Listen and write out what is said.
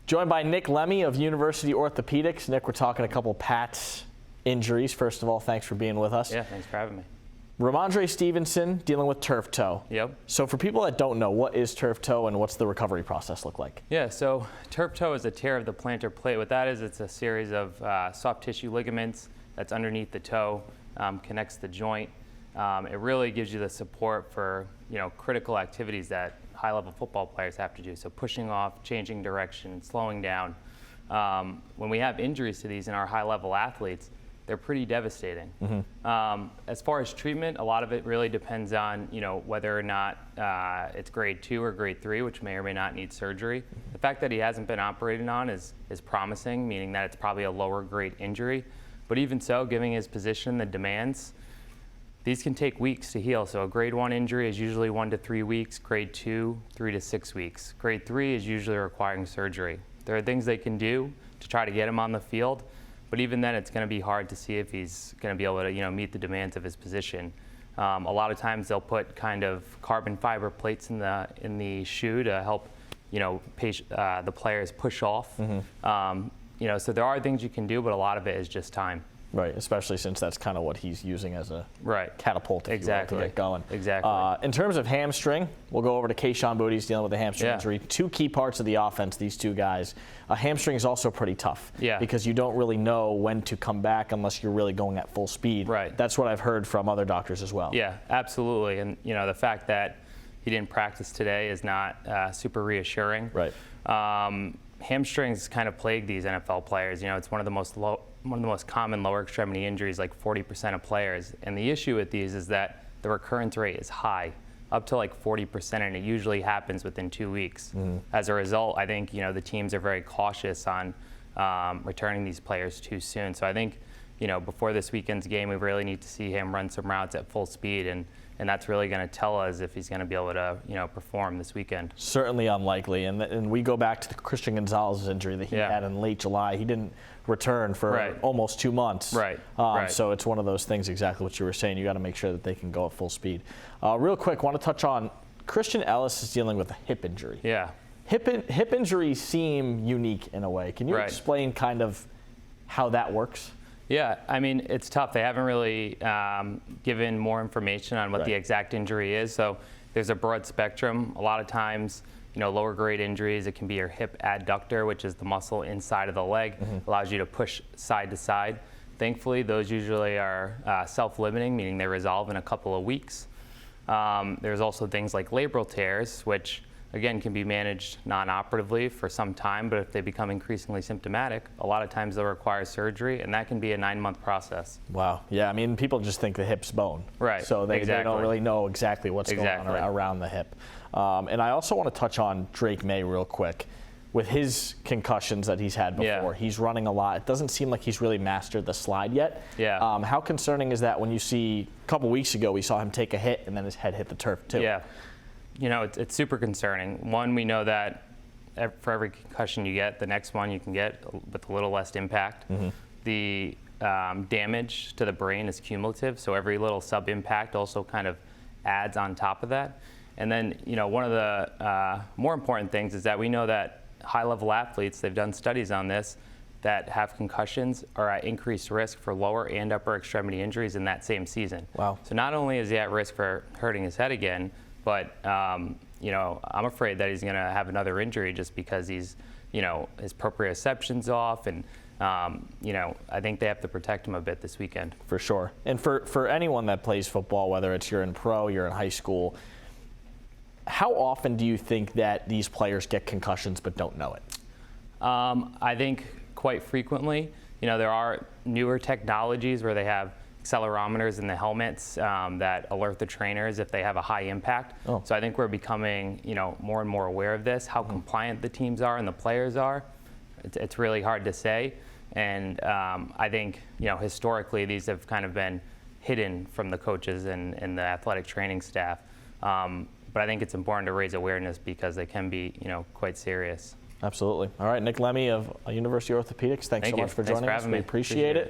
Joined by Nick Lemme of University Orthopedics. Nick, we're talking a couple Pat's injuries. First of all, thanks for being with us. Yeah, thanks for having me. Ramondre Stevenson dealing with turf toe. Yep. So for people that don't know, what is turf toe and what's the recovery process look like? Yeah, so turf toe is a tear of the plantar plate. What that is, it's a series of soft tissue ligaments that's underneath the toe, connects the joint. It really gives you the support for critical activities that high-level football players have to do. So pushing off, changing direction, slowing down. When we have injuries to these in our high-level athletes, they're pretty devastating. Mm-hmm. As far as treatment, a lot of it really depends on whether or not it's grade 2 or grade 3, which may or may not need surgery. The fact that he hasn't been operated on is promising, meaning that it's probably a lower grade injury. But even so, given his position, the demands, these can take weeks to heal. So a grade 1 injury is usually 1 to 3 weeks, grade 2, 3 to 6 weeks. Grade 3 is usually requiring surgery. There are things they can do to try to get him on the field, but even then it's going to be hard to see if he's going to be able to meet the demands of his position. A lot of times they'll put kind of carbon fiber plates in the shoe to help the players push off. Mm-hmm. So there are things you can do, but a lot of it is just time. Right, especially since that's kind of what he's using as a catapult to get going. Exactly. In terms of hamstring, we'll go over to Boutte. He's dealing with a hamstring injury. Two key parts of the offense, these two guys. Hamstring is also pretty tough because you don't really know when to come back unless you're really going at full speed. Right. That's what I've heard from other doctors as well. Yeah, absolutely. And the fact that he didn't practice today is not super reassuring. Right. Hamstrings kind of plague these NFL players. It's one of the most common lower extremity injuries, like 40% of players. And the issue with these is that the recurrence rate is high, up to like 40%, and it usually happens within 2 weeks. Mm-hmm. As a result, I think the teams are very cautious on returning these players too soon. So I think before this weekend's game, we really need to see him run some routes at full speed, and that's really going to tell us if he's going to be able to perform this weekend. Certainly unlikely. And we go back to the Christian Gonzalez injury that he had in late July. He didn't return for almost 2 months. Right. So it's one of those things, exactly what you were saying. You got to make sure that they can go at full speed. Real quick, want to touch on Christian Ellis is dealing with a hip injury. Yeah. Hip injuries seem unique in a way. Can you explain kind of how that works? Yeah, I mean, it's tough. They haven't really given more information on what the exact injury is. So there's a broad spectrum. A lot of times, lower grade injuries, it can be your hip adductor, which is the muscle inside of the leg, allows you to push side to side. Thankfully, those usually are self-limiting, meaning they resolve in a couple of weeks. There's also things like labral tears, which again can be managed non-operatively for some time, but if they become increasingly symptomatic, a lot of times they'll require surgery, and that can be a 9-month process. Wow. Yeah, I mean, people just think the hip's bone. Right. So they don't really know exactly what's going on around the hip. And I also want to touch on Drake May real quick. With his concussions that he's had before, he's running a lot. It doesn't seem like he's really mastered the slide yet. Yeah. How concerning is that when you see, a couple weeks ago, we saw him take a hit and then his head hit the turf too? Yeah. It's super concerning. One, we know that for every concussion you get, the next one you can get with a little less impact. Mm-hmm. The damage to the brain is cumulative, so every little sub-impact also kind of adds on top of that. And then, one of the more important things is that we know that high-level athletes, they've done studies on this, that have concussions are at increased risk for lower and upper extremity injuries in that same season. Wow. So not only is he at risk for hurting his head again, but I'm afraid that he's going to have another injury just because his proprioception's off, and I think they have to protect him a bit this weekend. For sure. And for anyone that plays football, whether it's you're in pro, you're in high school, how often do you think that these players get concussions but don't know it? I think quite frequently. There are newer technologies where they have accelerometers in the helmets that alert the trainers if they have a high impact. Oh. So I think we're becoming, more and more aware of this. How compliant the teams are and the players are, it's really hard to say. And I think, historically these have kind of been hidden from the coaches and the athletic training staff. But I think it's important to raise awareness because they can be, quite serious. Absolutely. All right, Nick Lemme of University Orthopedics, thanks so much for joining us. We appreciate it.